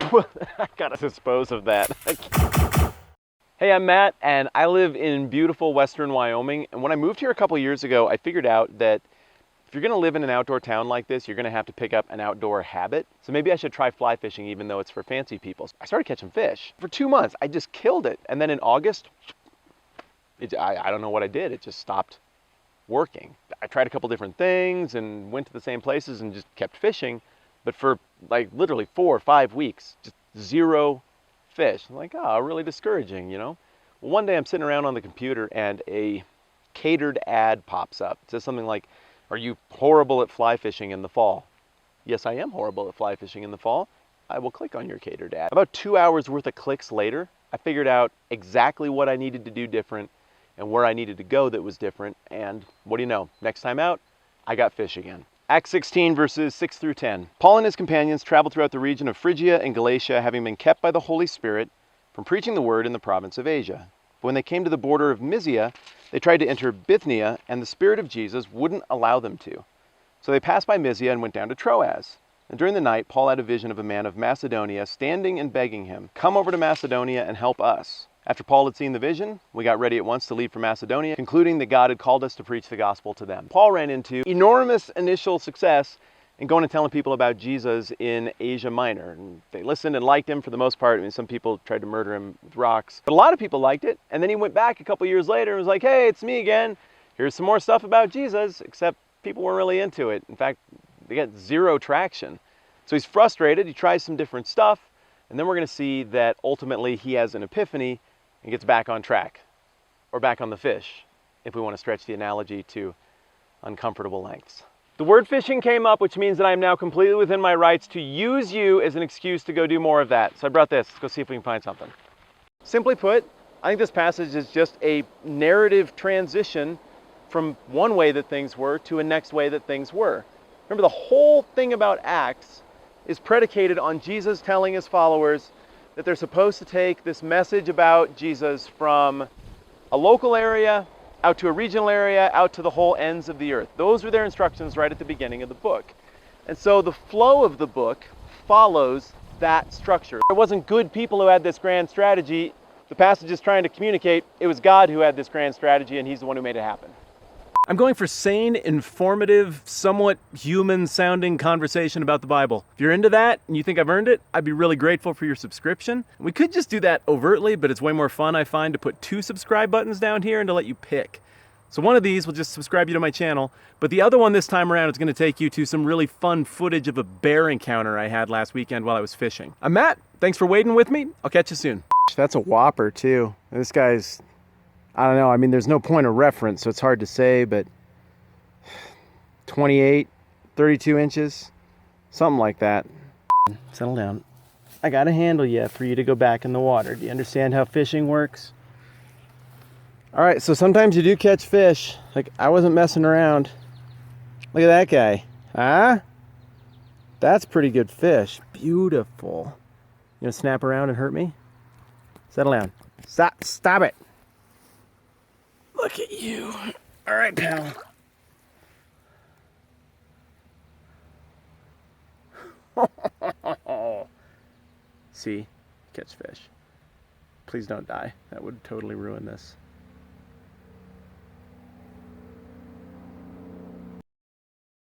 I gotta dispose of that. Hey, I'm Matt, and I live in beautiful western Wyoming. And when I moved here a couple years ago, I figured out that if you're gonna live in an outdoor town like this, you're gonna have to pick up an outdoor habit. So maybe I should try fly fishing, even though it's for fancy people. I started catching fish. For 2 months, I just killed it. And then in August, I don't know what I did. It just stopped working. I tried a couple different things and went to the same places and just kept fishing. But for like literally 4 or 5 weeks, just zero fish. I'm like, oh, really discouraging, you know? Well, one day I'm sitting around on the computer and a catered ad pops up. It says something like, are you horrible at fly fishing in the fall? Yes, I am horrible at fly fishing in the fall. I will click on your catered ad. About 2 hours worth of clicks later, I figured out exactly what I needed to do different and where I needed to go that was different. And what do you know? Next time out, I got fish again. Acts 16, verses 6 through 10. Paul and his companions traveled throughout the region of Phrygia and Galatia, having been kept by the Holy Spirit from preaching the word in the province of Asia. But when they came to the border of Mysia, they tried to enter Bithynia, and the Spirit of Jesus wouldn't allow them to. So they passed by Mysia and went down to Troas. And during the night, Paul had a vision of a man of Macedonia standing and begging him, come over to Macedonia and help us. After Paul had seen the vision, we got ready at once to leave for Macedonia, concluding that God had called us to preach the gospel to them. Paul ran into enormous initial success in going and telling people about Jesus in Asia Minor. And they listened and liked him for the most part. I mean, some people tried to murder him with rocks, but a lot of people liked it. And then he went back a couple years later and was like, hey, it's me again. Here's some more stuff about Jesus, except people weren't really into it. In fact, they got zero traction. So he's frustrated. He tries some different stuff. And then we're going to see that ultimately he has an epiphany and gets back on track, or back on the fish, if we want to stretch the analogy to uncomfortable lengths. The word fishing came up, which means that I am now completely within my rights to use you as an excuse to go do more of that. So I brought this. Let's go see if we can find something. Simply put, I think this passage is just a narrative transition from one way that things were to a next way that things were. Remember, the whole thing about Acts is predicated on Jesus telling his followers that they're supposed to take this message about Jesus from a local area out to a regional area, out to the whole ends of the earth. Those were their instructions right at the beginning of the book. And so the flow of the book follows that structure. There wasn't good people who had this grand strategy. The passage is trying to communicate it was God who had this grand strategy, and he's the one who made it happen. I'm going for sane, informative, somewhat human-sounding conversation about the Bible. If you're into that and you think I've earned it, I'd be really grateful for your subscription. We could just do that overtly, but it's way more fun, I find, to put 2 subscribe buttons down here and to let you pick. So one of these will just subscribe you to my channel, but the other one this time around is going to take you to some really fun footage of a bear encounter I had last weekend while I was fishing. I'm Matt. Thanks for waiting with me. I'll catch you soon. That's a whopper, too. This guy's... I don't know, I mean, there's no point of reference, so it's hard to say, but 28, 32 inches, something like that. Settle down. I gotta handle you for you to go back in the water. Do you understand how fishing works? All right, so sometimes you do catch fish. Like, I wasn't messing around. Look at that guy. Huh? That's pretty good fish. Beautiful. You gonna snap around and hurt me? Settle down. Stop it. Look at you. All right, pal. See? Catch fish. Please don't die. That would totally ruin this.